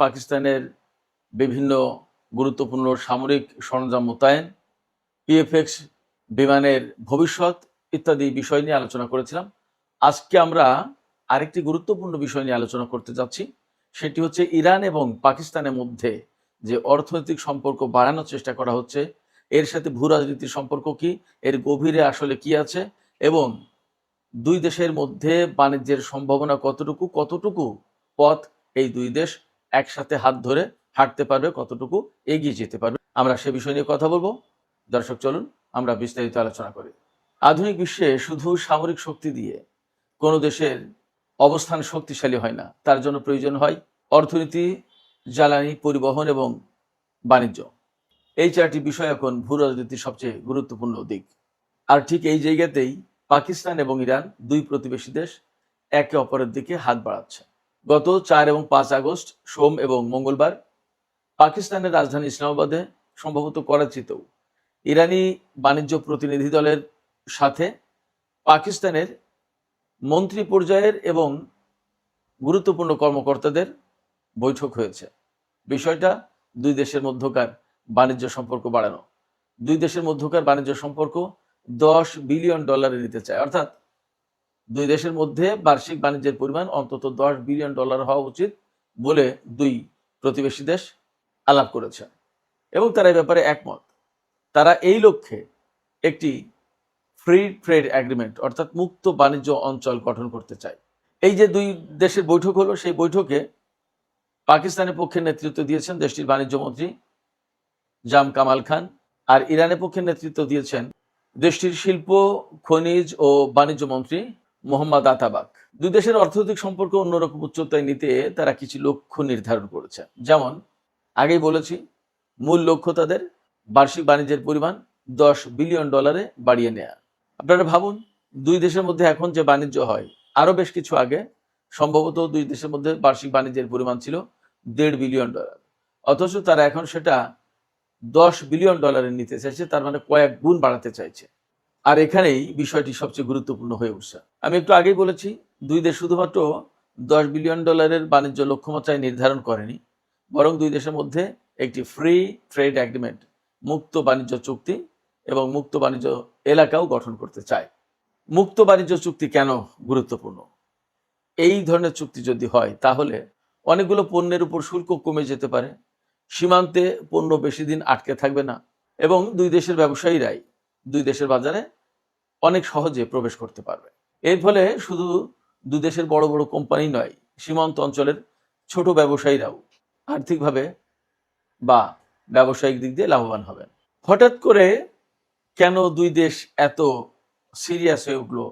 পাকিস্তানের বিভিন্ন গুরুত্বপূর্ণ সামরিক সরঞ্জাম মোতায়েন, পিএফএক্স বিমানের ভবিষ্যৎ ইত্যাদি বিষয় নিয়ে আলোচনা করেছিলাম। আজকে আমরা আরেকটি গুরুত্বপূর্ণ বিষয় নিয়ে আলোচনা করতে যাচ্ছি। সেটি হচ্ছে ইরান এবং পাকিস্তানের মধ্যে যে অর্থনৈতিক সম্পর্ক বাড়ানোর চেষ্টা করা হচ্ছে, এর সাথে ভূ রাজনীতির সম্পর্ক কি, এর গভীরে আসলে কি আছে, এবং দুই দেশের মধ্যে বাণিজ্যের সম্ভাবনা কতটুকু, কতটুকু পথ এই দুই দেশ একসাথে হাত ধরে হাঁটতে পারবে, কতটুকু এগিয়ে যেতে পারবে, আমরা সে বিষয় নিয়ে কথা বলবো। দর্শক, চলুন আমরা বিস্তারিত আলোচনা করি। আধুনিক বিশ্বে শুধু সামরিক শক্তি দিয়ে কোনো দেশের অবস্থান শক্তিশালী হয় না, তার জন্য প্রয়োজন হয় অর্থনীতি, জ্বালানি, পরিবহন এবং বাণিজ্য। এই চারটি বিষয় এখন ভূ রাজনীতির সবচেয়ে গুরুত্বপূর্ণ দিক। আর ঠিক এই জায়গাতেই পাকিস্তান এবং ইরান, দুই প্রতিবেশী দেশ, একে অপরের দিকে হাত বাড়াচ্ছে। গত 4 এবং 5 আগস্ট, সোম এবং মঙ্গলবার, পাকিস্তানের রাজধানী ইসলামাবাদে, সম্ভবত করাচিতেও, ইরানি বাণিজ্য প্রতিনিধি দলের সাথে পাকিস্তানের মন্ত্রী পর্যায়ের এবং গুরুত্বপূর্ণ কর্মকর্তাদের বৈঠক হয়েছে। বিষয়টা দুই দেশের মধ্যকার বাণিজ্য সম্পর্ক বাড়ানো। দুই দেশের মধ্যকার বাণিজ্য সম্পর্ক $10 বিলিয়ন নিতে চায়, অর্থাৎ দুই দেশের মধ্যে বার্ষিক বাণিজ্যের পরিমাণ অন্তত $10 বিলিয়ন হওয়া উচিত বলে দুই প্রতিবেশী দেশ আলাপ করেছে এবং তারা এই ব্যাপারে একমত। তারা এই লক্ষ্যে একটি ফ্রি ট্রেড এগ্রিমেন্ট, অর্থাৎ মুক্ত বাণিজ্য অঞ্চল গঠন করতে চায়। এই যে দুই দেশের বৈঠক হলো, সেই বৈঠকে পাকিস্তানের পক্ষে নেতৃত্ব দিয়েছেন দেশটির বাণিজ্য মন্ত্রী জাম কামাল খান, আর ইরানের পক্ষে নেতৃত্ব দিয়েছেন দেশটির শিল্প, খনিজ ও বাণিজ্য মন্ত্রী মোহাম্মদ আতাবাক। দুই দেশের অর্থনৈতিক সম্পর্ক অন্যরকম উচ্চতায় নিতে তারা কিছু লক্ষ্য নির্ধারণ করেছে। যেমন আগেই বলেছি, মূল লক্ষ্য তাদের বার্ষিক বাণিজ্যের পরিমাণ $10 বিলিয়ন বাড়িয়ে নেয়া। আপনারা ভাবুন, দুই দেশের মধ্যে এখন যে বাণিজ্য হয়, আরো বেশ কিছু আগে সম্ভবত দুই দেশের মধ্যে বার্ষিক বাণিজ্যের পরিমাণ ছিল $1.5 বিলিয়ন, অথচ তারা এখন সেটা $10 বিলিয়ন নিতে চাইছে, তার মানে কয়েক গুণ বাড়াতে চাইছে। আর এখানেই বিষয়টি সবচেয়ে গুরুত্বপূর্ণ হয়ে উঠছে। আমি একটু আগেই বলেছি, দুই দেশ শুধুমাত্র $10 বিলিয়ন বাণিজ্য লক্ষ্যমাত্রায় নির্ধারণ করেনি, বরং দুই দেশের মধ্যে একটি ফ্রি ট্রেড এগ্রিমেন্ট, মুক্ত বাণিজ্য চুক্তি এবং মুক্ত বাণিজ্য এলাকাও গঠন করতে চায়। মুক্ত বাণিজ্য চুক্তি কেন গুরুত্বপূর্ণ? এই ধরনের চুক্তি যদি হয়, তাহলে অনেকগুলো পণ্যের উপর শুল্ক কমে যেতে পারে, সীমান্তে পণ্য বেশি দিন আটকে থাকবে না, এবং দুই দেশের ব্যবসায়ীরাই দুই দেশের বাজারে অনেক সহজে প্রবেশ করতে পারবে। এর ফলে শুধু দুই দেশের বড় বড় কোম্পানি নয়, সীমান্ত অঞ্চলের ছোট ব্যবসায়ীরাও আর্থিকভাবে বা ব্যবসায়িক দিক দিয়ে লাভবান হবেন। হঠাৎ করে কেন দুই দেশ এত সিরিয়াস হয়ে উঠলো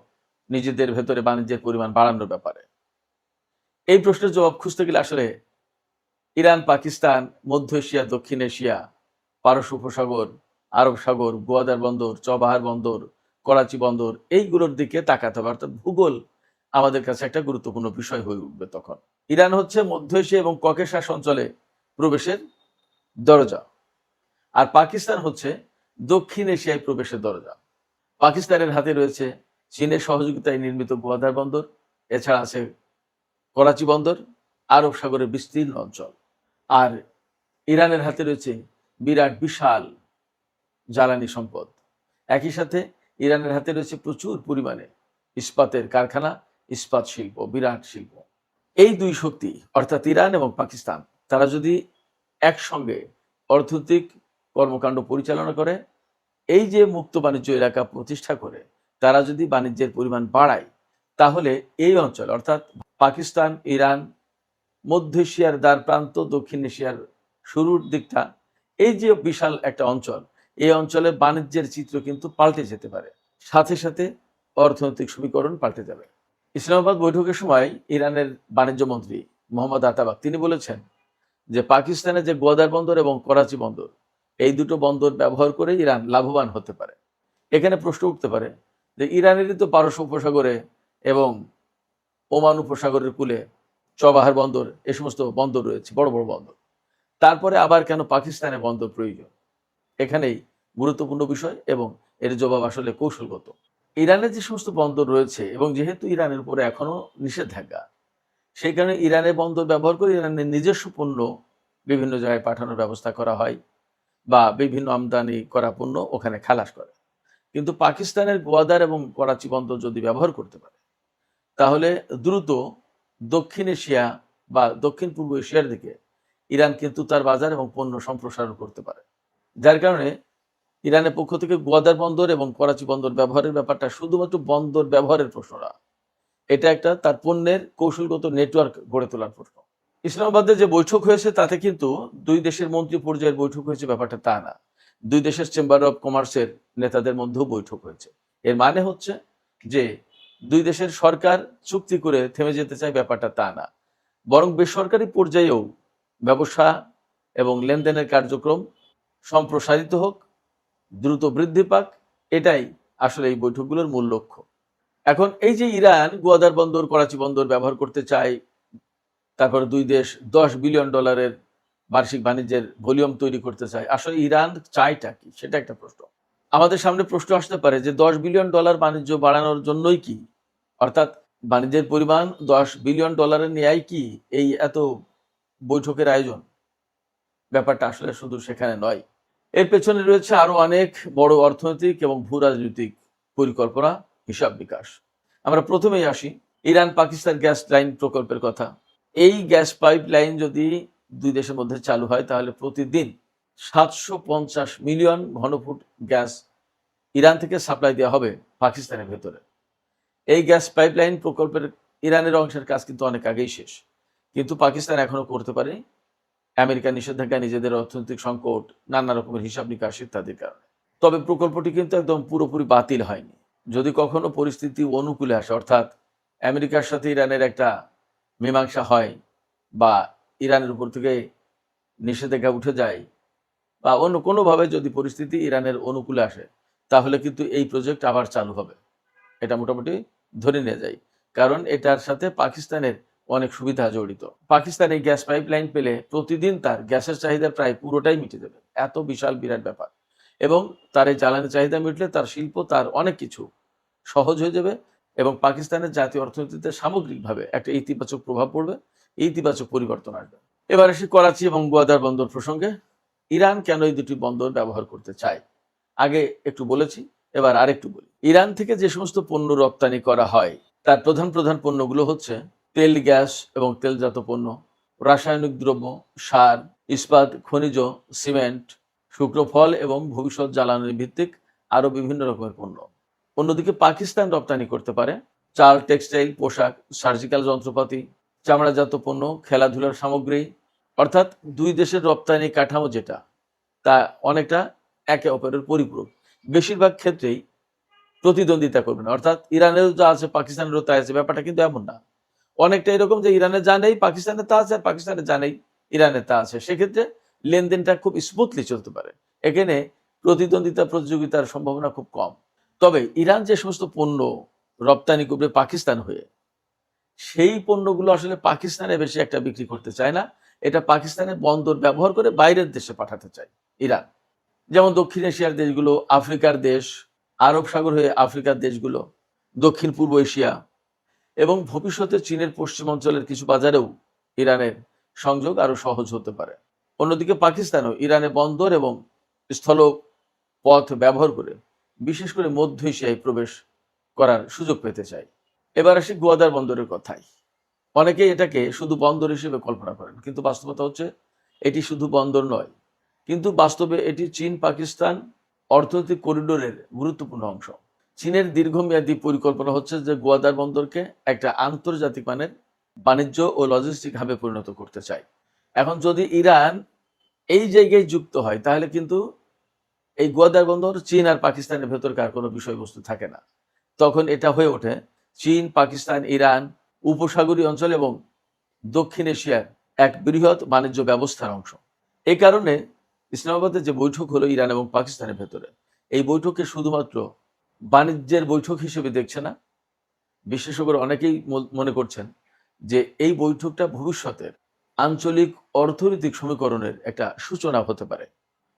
নিজেদের ভেতরে বাণিজ্যের পরিমাণ বাড়ানোর ব্যাপারে? এই প্রশ্নের জবাব খুঁজতে গেলে আসলে ইরান, পাকিস্তান, মধ্য এশিয়া, দক্ষিণ এশিয়া, পারস্য উপসাগর, আরব সাগর, গোয়াদার বন্দর, চবাহার বন্দর, করাচি বন্দর, এইগুলোর দিকে তাকাতে হবে। অর্থাৎ ভূগোল আমাদের কাছে একটা গুরুত্বপূর্ণ বিষয় হয়ে উঠবে তখন। ইরান হচ্ছে মধ্য এশিয়া এবং ককেশাস অঞ্চলে প্রবেশের দরজা, আর পাকিস্তান হচ্ছে দক্ষিণ এশিয়ায় প্রবেশের দরজা। পাকিস্তানের হাতে রয়েছে চীনের সহযোগিতায় নির্মিত গোয়াদার বন্দর, এছাড়া আছে করাচি বন্দর, আরব সাগরের বিস্তীর্ণ অঞ্চল, আর ইরানের হাতে রয়েছে বিরাট বিশাল জ্বালানি সম্পদ। একই সাথে ইরানের হাতে রয়েছে প্রচুর পরিমাণে ইস্পাতের কারখানা, ইস্পাত শিল্প, বিরাট শিল্প। এই দুই শক্তি অর্থাৎ ইরান এবং পাকিস্তান, তারা যদি একসঙ্গে অর্থনৈতিক কর্মকাণ্ড পরিচালনা করে, এই যে মুক্ত বাণিজ্য এলাকা প্রতিষ্ঠা করে তারা যদি বাণিজ্যের পরিমাণ বাড়ায়, তাহলে এই অঞ্চল অর্থাৎ পাকিস্তান, ইরান, মধ্য এশিয়ার দ্বার প্রান্ত, দক্ষিণ এশিয়ার শুরুর দিকটা, এই যে বিশাল একটা অঞ্চল, এই অঞ্চলে বাণিজ্যের চিত্র কিন্তু পাল্টে যেতে পারে, সাথে সাথে অর্থনৈতিক সমীকরণ পাল্টে যাবে। ইসলামাবাদ বৈঠকের সময় ইরানের বাণিজ্য মন্ত্রী মোহাম্মদ আতাবাক, তিনি বলেছেন যে পাকিস্তানের যে গোয়াদার বন্দর এবং করাচি বন্দর, এই দুটো বন্দর ব্যবহার করে ইরান লাভবান হতে পারে। এখানে প্রশ্ন উঠতে পারে যে ইরানেরই তো পারস্য উপসাগরে এবং ওমান উপসাগরের কূলে চবাহার বন্দর, এ সমস্ত বন্দর রয়েছে, বড় বড় বন্দর, তারপরে আবার কেন পাকিস্তানের বন্দর প্রয়োজন? এখানেই গুরুত্বপূর্ণ বিষয়, এবং এর জবাব আসলে কৌশলগত। ইরানের যে সমস্ত বন্দর রয়েছে, এবং যেহেতু ইরানের উপরে এখনো নিষেধাজ্ঞা, সেই কারণে ইরানের বন্দর ব্যবহার করে ইরানের নিজস্ব পণ্য বিভিন্ন জায়গায় পাঠানোর ব্যবস্থা করা হয়, বা বিভিন্ন আমদানি করা পণ্য ওখানে খালাস করে। কিন্তু পাকিস্তানের গোয়াদার এবং করাচি বন্দর যদি ব্যবহার করতে পারে, তাহলে দ্রুত দক্ষিণ এশিয়া বা দক্ষিণ পূর্ব এশিয়ার দিকে ইরান কিন্তু তার বাজার এবং পণ্য সম্প্রসারণ করতে পারে। যার কারণে ইরানের পক্ষ থেকে গোয়াদার বন্দর এবং করাচি বন্দর ব্যবহারের ব্যাপারটা শুধুমাত্র বন্দর ব্যবহারের প্রশ্ন না, এটা একটা তার পণ্যের কৌশলগত নেটওয়ার্ক গড়ে তোলার প্রশ্ন। ইসলামাবাদে যে বৈঠক হয়েছে তাতে কিন্তু দুই দেশের মন্ত্রী পর্যায়ের বৈঠক হয়েছে ব্যাপারটা তা না, দুই দেশের চেম্বার অব কমার্সের নেতাদের মধ্যেও বৈঠক হয়েছে। এর মানে হচ্ছে যে দুই দেশের সরকার চুক্তি করে থেমে যেতে চায় ব্যাপারটা তা না, বরং বেসরকারি পর্যায়েও ব্যবসা এবং লেনদেনের কার্যক্রম সম্প্রসারিত হোক, দ্রুত বৃদ্ধি পাক, এটাই আসলে এই বৈঠকগুলোর মূল লক্ষ্য। এখন এই যে ইরান গোয়াদার বন্দর করাচি বন্দর ব্যবহার করতে চায়, তারপরে দুই দেশ $10 বিলিয়ন বার্ষিক বাণিজ্যের ভলিউম তৈরি করতে চায়, আসলে ইরান চায়টা কি, সেটা একটা প্রশ্ন। আমাদের সামনে প্রশ্ন আসতে পারে যে $10 বিলিয়ন বাণিজ্য বাড়ানোর জন্যই কি, অর্থাৎ বাণিজ্যের পরিমাণ $10 বিলিয়ন নেয়াই কি এই এত বৈঠকের আয়োজন? ব্যাপারটা আসলে শুধু সেখানে নয়, এর পেছনে রয়েছে আরো অনেক বড় অর্থনৈতিক এবং ভূ রাজনৈতিক পরিকল্পনা, হিসাব বিকাশ। আমরা প্রথমেই আসি ইরান পাকিস্তান গ্যাস লাইন প্রকল্পের কথা। এই গ্যাস পাইপ লাইন যদি দুই দেশের মধ্যে চালু হয়, তাহলে প্রতিদিন 750 মিলিয়ন ঘনফুট গ্যাস ইরান থেকে সাপ্লাই দেওয়া হবে পাকিস্তানের ভেতরে। এই গ্যাস পাইপলাইন প্রকল্পের ইরানের অংশের কাজ কিন্তু অনেক আগেই শেষ, কিন্তু পাকিস্তান এখনো করতে পারে আমেরিকার নিষেধাজ্ঞা, নিজেদের অর্থনৈতিক সংকট, নানা রকমের হিসাব নিকাশ ইত্যাদির কারণে। তবে প্রকল্পটি কিন্তু একদম পুরোপুরি বাতিল হয়নি। যদি কখনো পরিস্থিতি অনুকূলে আসে, অর্থাৎ আমেরিকার সাথে ইরানের একটা মীমাংসা হয়, বা ইরানের উপর থেকে নিষেধাজ্ঞা উঠে যায়, বা অন্য কোনোভাবে যদি পরিস্থিতি ইরানের অনুকূলে আসে, তাহলে কিন্তু এই প্রজেক্ট আবার চালু হবে, এটা মোটামুটি ধরে নিয়ে যায়। কারণ এটার সাথে পাকিস্তানের অনেক সুবিধা জড়িত। পাকিস্তান এই গ্যাস পাইপ লাইন পেলে প্রতিদিন তার গ্যাসের চাহিদা প্রায় পুরোটাই মিটে দেবে, এত বিশাল বিরাট ব্যাপার। এবং তার এই জ্বালানি চাহিদা মিটলে তার শিল্প, তার অনেক কিছু সহজ হয়ে যাবে, এবং পাকিস্তানের জাতীয় অর্থনীতিতে সামগ্রিকভাবে একটা ইতিবাচক প্রভাব পড়বে, ইতিবাচক পরিবর্তন আসবে। এবার আসি করাচি এবং গোয়াদার বন্দর প্রসঙ্গে। ইরান কেন এই দুটি বন্দর ব্যবহার করতে চায়, আগে একটু বলেছি, এবার আরেকটু বলি। ইরান থেকে যে সমস্ত পণ্য রপ্তানি করা হয়, তার প্রধান প্রধান পণ্যগুলো হচ্ছে তেল, গ্যাস এবং তেলজাত পণ্য, রাসায়নিক দ্রব্য, সার, ইস্পাত, খনিজ, সিমেন্ট, শুকনো ফল এবং ভবিষ্যৎ জ্বালানি ভিত্তিক আরো বিভিন্ন রকমের পণ্য। অন্যদিকে পাকিস্তান রপ্তানি করতে পারে চাল, টেক্সটাইল, পোশাক, সার্জিক্যাল যন্ত্রপাতি, চামড়াজাত পণ্য, খেলাধুলার সামগ্রী। অর্থাৎ দুই দেশের রপ্তানি কাঠামো যেটা, তা অনেকটা একে অপরের পরিপূরক, বেশিরভাগ ক্ষেত্রেই প্রতিদ্বন্দ্বিতা করবে না। অর্থাৎ ইরানেরও যা আছে পাকিস্তানেরও তা আছে, ব্যাপারটা কিন্তু এমন না। অনেকটা এরকম যে ইরানের যা নেই পাকিস্তানে তা আছে, আর পাকিস্তানের যা নেই ইরানের তা আছে। সেক্ষেত্রে লেনদেনটা খুব স্মুথলি চলতে পারে, এখানে প্রতিদ্বন্দ্বিতা প্রতিযোগিতার সম্ভাবনা খুব কম। তবে ইরান যে সমস্ত পণ্য রপ্তানি করবে পাকিস্তান হয়ে, সেই পণ্যগুলো আসলে পাকিস্তানে বেশি একটা বিক্রি করতে চায় না, এটা পাকিস্তানের বন্দর ব্যবহার করে বাইরের দেশে পাঠাতে চায় ইরান। যেমন দক্ষিণ এশিয়ার দেশগুলো, আফ্রিকার দেশ, আরব সাগর হয়ে আফ্রিকার দেশগুলো, দক্ষিণ পূর্ব এশিয়া, এবং ভবিষ্যতে চীনের পশ্চিম অঞ্চলের কিছু বাজারেও ইরানের সংযোগ আরো সহজ হতে পারে। অন্যদিকে পাকিস্তানও ইরানের বন্দর এবং স্থল পথ ব্যবহার করে বিশেষ করে মধ্য এশিয়ায় প্রবেশ করার সুযোগ পেতে চায়। এবার আসি গোয়াদার বন্দরের কথায়। অনেকেই এটাকে শুধু বন্দর হিসেবে কল্পনা করেন, কিন্তু বাস্তবতা হচ্ছে এটি শুধু বন্দর নয়, কিন্তু বাস্তবে এটি চীন পাকিস্তান অর্থনৈতিক করিডোরের গুরুত্বপূর্ণ অংশ। চীনের দীর্ঘমেয়াদী পরিকল্পনা হচ্ছে যে গোয়াদার বন্দরকে একটা আন্তর্জাতিক মানের বাণিজ্য ও লজিস্টিক হাবে পরিণত করতে চায়। এখন যদি ইরান এই জায়গায় যুক্ত হয়, তাহলে কিন্তু এই গোয়াদার বন্দর চীন আর পাকিস্তানের ভেতরকার কোনো বিষয়বস্তু থাকে না। তখন এটা হয়ে ওঠে চীন, পাকিস্তান, ইরান, উপসাগরীয় অঞ্চল এবং দক্ষিণ এশিয়ার এক বৃহৎ বাণিজ্য ব্যবস্থার অংশ। এই কারণে ইসলামাবাদে যে বৈঠক হলো ইরান এবং পাকিস্তানের ভেতরে, এই বৈঠককে শুধুমাত্র বাণিজ্যের বৈঠক হিসেবে দেখছে না, বিশেষজ্ঞরা অনেকেই মনে করছেন যে এই বৈঠকটা ভবিষ্যতের আঞ্চলিক অর্থনৈতিক সমীকরণের একটা সূচনা হতে পারে।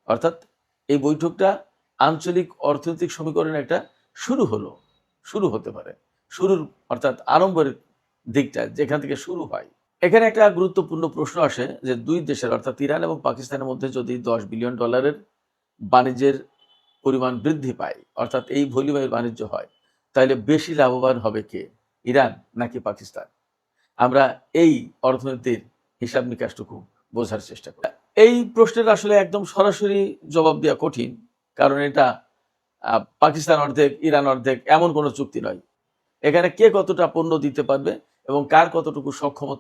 অর্থাৎ এই বৈঠকটা আঞ্চলিক অর্থনৈতিক সমীকরণের একটা শুরু হতে পারে, শুরুর অর্থাৎ আরম্ভের দিকটা যেখান থেকে শুরু হয়। এখানে একটা গুরুত্বপূর্ণ প্রশ্ন আসে যে দুই দেশের অর্থাৎ ইরান এবং পাকিস্তানের মধ্যে যদি $10 বিলিয়ন বাণিজ্যের পরিমাণ বৃদ্ধি পায়, অর্থাৎ এই ভলিউমের বাণিজ্য হয়, তাহলে বেশি লাভবান হবে কে, ইরান নাকি পাকিস্তান? আমরা এই অর্থনীতির হিসাব নিকাশটুকু বোঝার চেষ্টা করি। এই প্রশ্নের আসলে একদম সরাসরি জবাব দেওয়া কঠিন, কারণ এটা পাকিস্তান অর্ধেক ইরান অর্ধেক এমন কোনো চুক্তি নয়। এখানে কে কতটা পণ্য দিতে পারবে এবং কার কতটুকু সক্ষমতা